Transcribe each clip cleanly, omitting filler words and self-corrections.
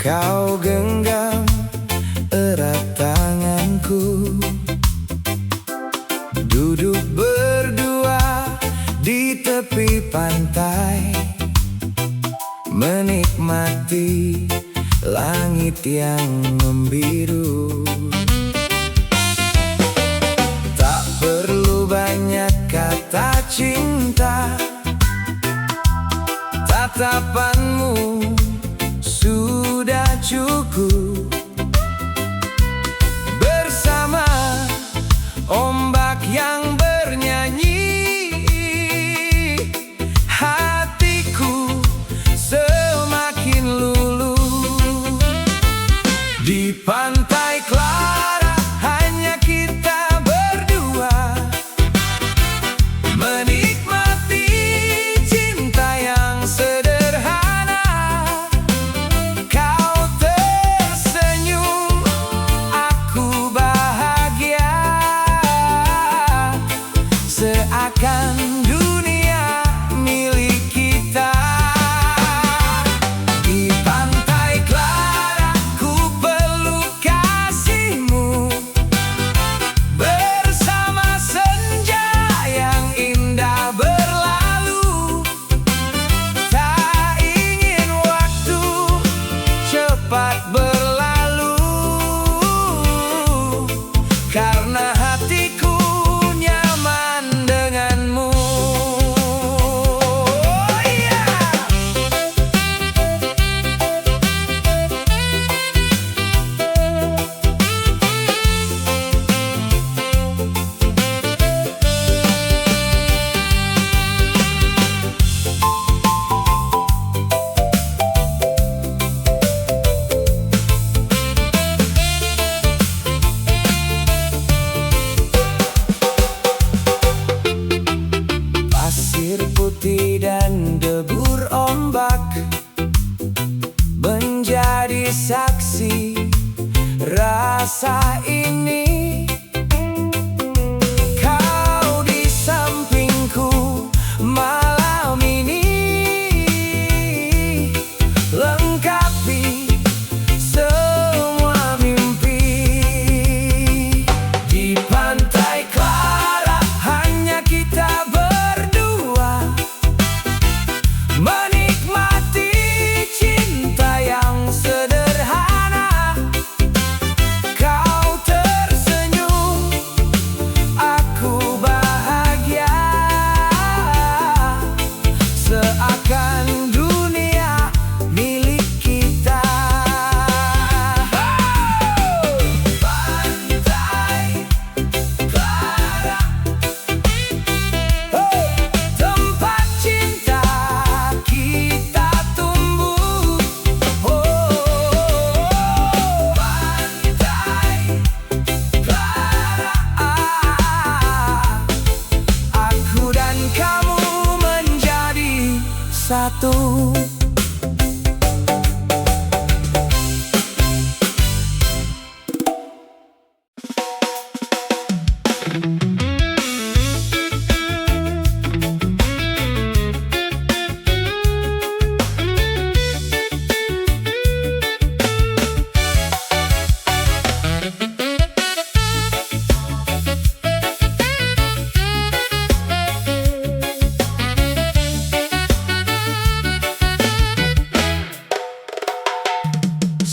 Kau genggam erat tanganku, duduk berdua di tepi pantai, menikmati langit yang membiru. Tak perlu banyak kata cinta, tatapanmu sudah cukup. Bersama ombak yang bernyanyi, hatiku semakin luluh. Di pantai Clara hanya kita berdua, menikmati cinta yang sederhana. Kau tersenyum, aku bahagia, seakan dunia milik kita. Di pantai Clara ku peluk kasihmu, bersama senja yang indah berlalu. Tak ingin waktu cepat berlalu, karena hatiku nyaman denganmu. Oh, yeah. Pasir putih dan debur ombak menjadi saksi rasa ini. Kau di sampingku malam ini, lengkapi semua mimpi. Di pantai Clara hanya kita berdua, menikmati cinta yang sederhana. Kau tersenyum, aku bahagia, seakan dunia milik kita. Pantai Clara, tempat cinta kita tumbuh. Pantai Clara, aku dan kamu menjadi satu.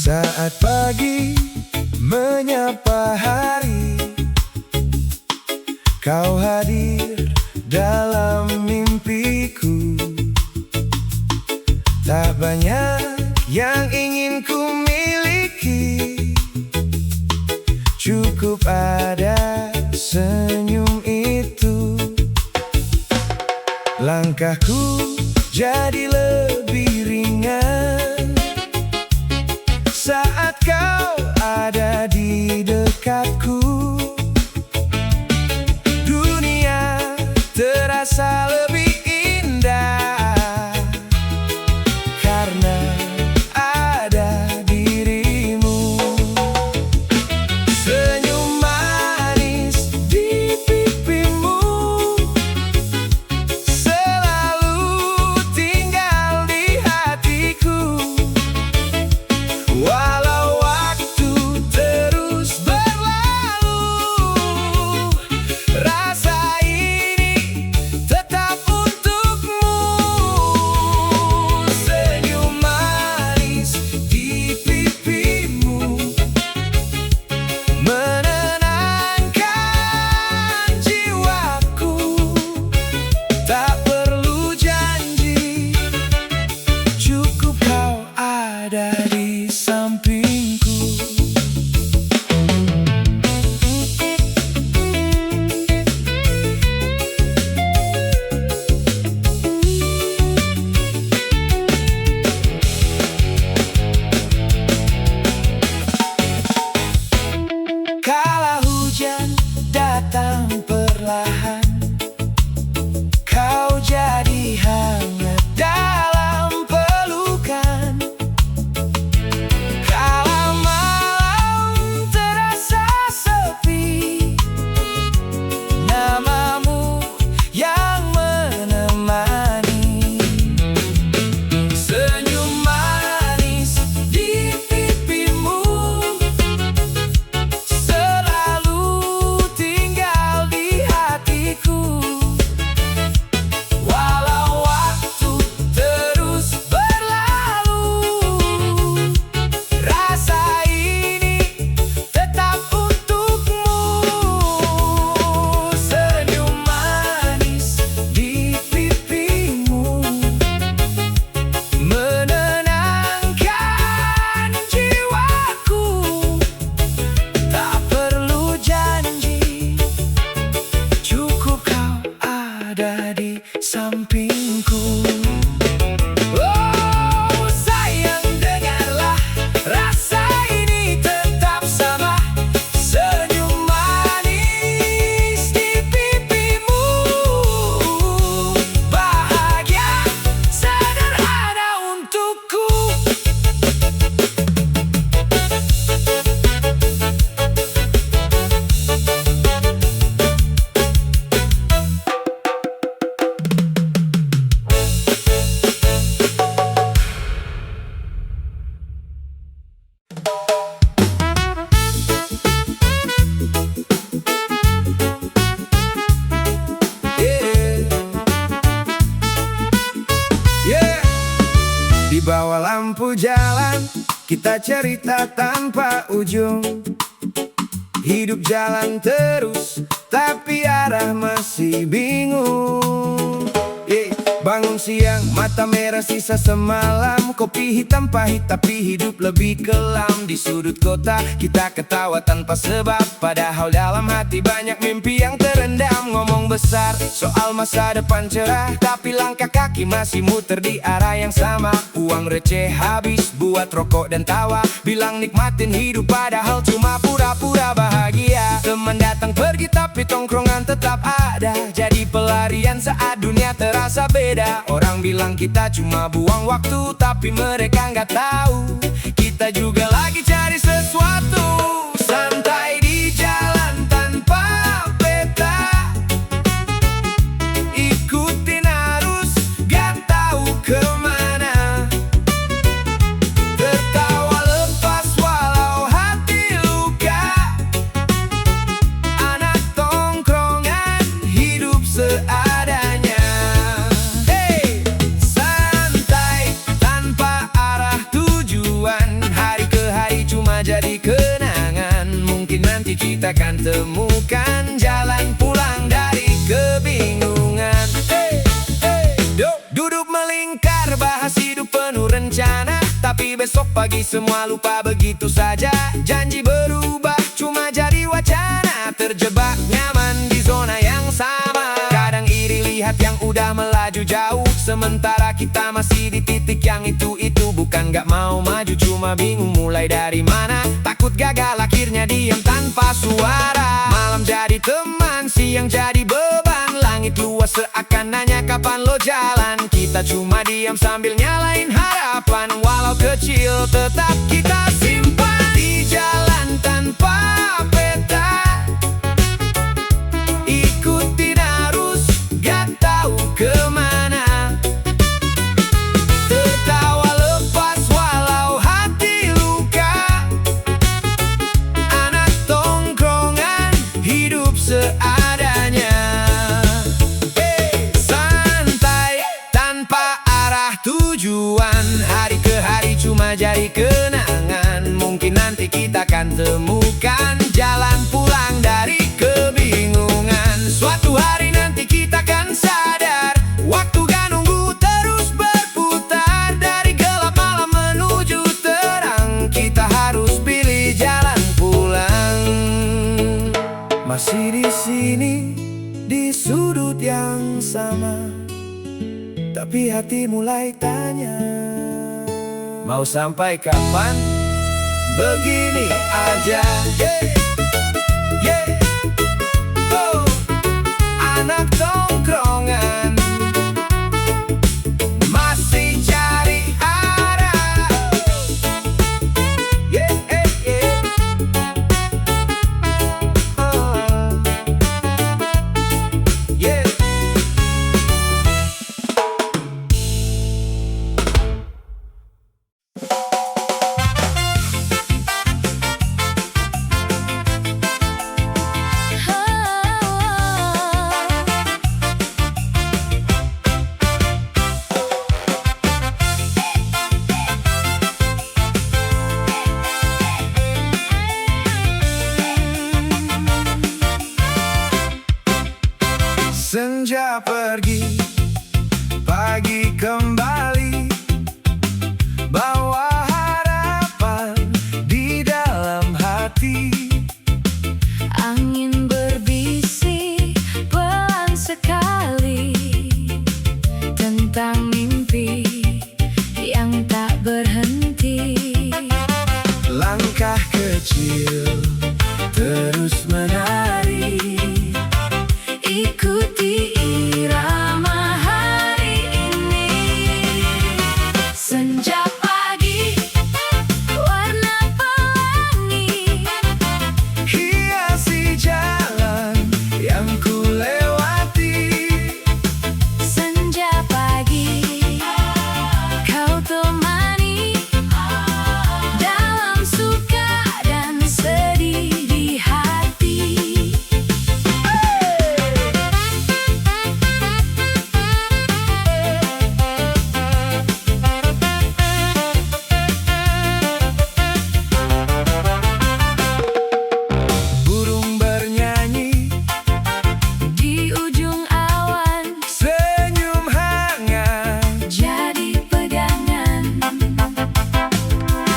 Saat pagi menyapa hari, kau hadir dalam mimpiku. Tak banyak yang ingin ku miliki, cukup ada senyum itu. Langkahku jadi lebih ringan saat kau ada di dekatku. Dunia terasa lebih indah karena ada dirimu. Senyum manis di pipimu selalu tinggal di hati. ada di sampingku. Kala hujan datang perlahan, kau jadi hangat dalam pelukan. Kala malam terasa sepi, namamu yang menemani. Senyum manis di pipimu selalu tinggal di hatiku. Walau waktu terus berlalu, rasa ini tetap untukmu. Senyum manis di pipimu menenangkan jiwaku. Tak perlu janji, cukup kau ada di sampingku. Oh sayang, dengarlah, rasa ini tetap sama. Senyum manis di pipimu, bahagia sederhana untukku. Yeah. Di bawah lampu jalan, kita cerita tanpa ujung. Hidup jalan terus, tapi arah masih bingung. Bangun siang, mata merah sisa semalam. Kopi hitam pahit, tapi hidup lebih kelam. Di sudut kota, kita ketawa tanpa sebab, padahal dalam hati banyak mimpi yang terendam. Ngomong besar soal masa depan cerah, tapi langkah kaki masih muter di arah yang sama. Uang receh habis buat rokok dan tawa, bilang nikmatin hidup padahal cuma pura-pura bahagia. Teman datang pergi tapi tongkrongan tetap ada, jadi pelarian saat dunia terasa beda. Orang bilang kita cuma buang waktu, tapi mereka nggak tahu kita juga lagi cari sesuatu. Santai di jalan tanpa peta, ikutin arus, gak tahu kemana. Tertawa lepas walau hati luka, anak tongkrongan hidup seadanya. Santai tanpa arah tujuan, hari ke hari cuma jadi kenangan. Mungkin nanti kita akan temukan jalan pulang dari kebingungan. Duduk melingkar, bahas hidup penuh rencana, tapi besok pagi semua lupa begitu saja. Janji berubah cuma jadi wacana, terjebak nyaman di zona yang sama. Kadang iri lihat yang udah melaju jauh, sementara kita masih di titik yang itu-itu. Bukan gak mau maju, cuma bingung mulai dari mana. Takut gagal, akhirnya diam tanpa suara. Malam jadi teman, siang jadi beban. Langit luas seakan nanya kapan lo jalan. Kita cuma diam sambil nyalain harapan. Walau kecil tetap kita simpan. Di jalan tanpa peta, ikutin arus, gak tahu kemana. Tertawa lepas walau hati luka, anak tongkrongan hidup seadanya. Santai tanpa arah tujuan, hari ke hari cuma jadi kenangan. Mungkin nanti kita akan temukan jalan pulang dari kebingungan. Suatu hari nanti kita akan sadar, waktu gak nunggu terus berputar. Dari gelap malam menuju terang. Masih di sini, di sudut yang sama, tapi hati mulai tanya, mau sampai kapan begini aja? Yeah. Oh, anak tongkrongan masih cari arah. Yeah. Yeah. Senja pergi, pagi kembali, bawa harapan di dalam hati. Angin berbisik pelan sekali tentang mimpi yang tak berhenti. Langkah kecil terus menari, ikuti irama hari ini. Senja pagi, warna pelangi, hiasi jalan yang ku lewati. senja pagi, kau temani dalam suka dan sedih di hati. Burung bernyanyi, Di ujung awan senyum hangat. jadi pegangan.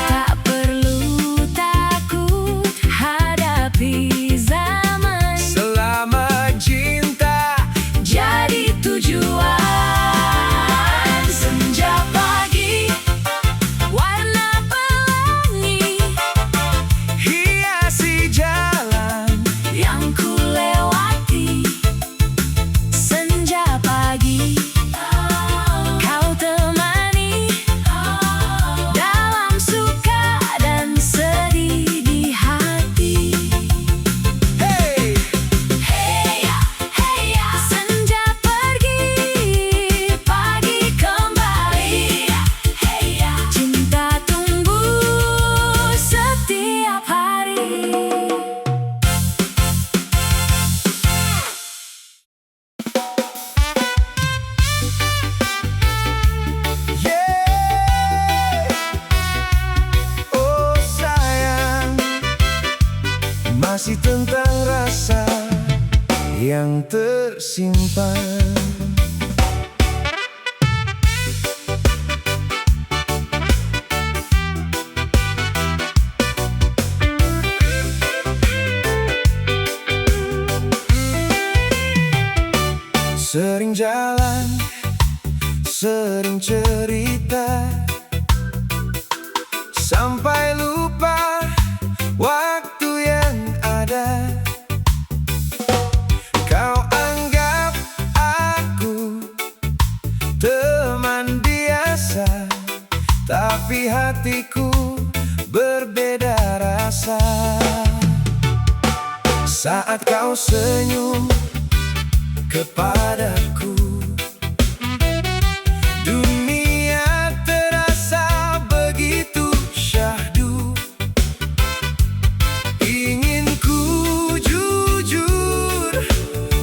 Tak perlu takut hadapi zaman, Selama cinta jadi tujuan. Senja pagi, warna pelangi, hiasi jalan yang ku lewati. Senja pagi, kau temani dalam suka dan sedih di hati. Hey, Hey ya, senja pergi, pagi kembali. Hey ya, cinta tumbuh setiap hari. yeah. Oh sayang, masih tentang rasa yang tersimpan. Sering jalan, sering cerita, sampai lupa waktu yang ada. Kau anggap aku teman biasa, tapi hatiku berbeda rasa. Saat kau senyum kepadaku, dunia terasa begitu syahdu. Ingin ku jujur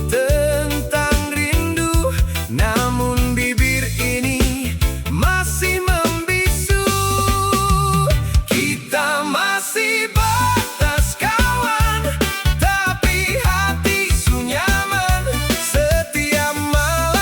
tentang rindu, namun bibir ini masih membisu. Kita masih batas kawan, tapi hati su nyaman. Setiap malam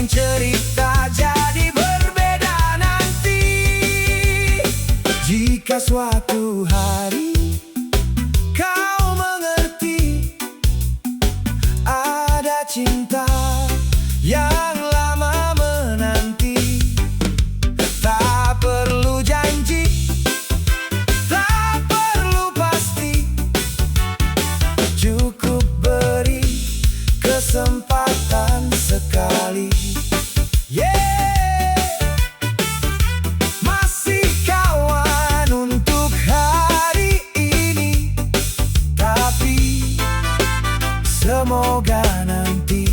mungkin cerita jadi berbeda nanti. Jika suatu hari kau mengerti, ada cinta yang lama menanti. Tak perlu janji, tak perlu pasti, cukup beri kesempatan sekali. Yeah, masih kawan untuk hari ini, tapi semoga nanti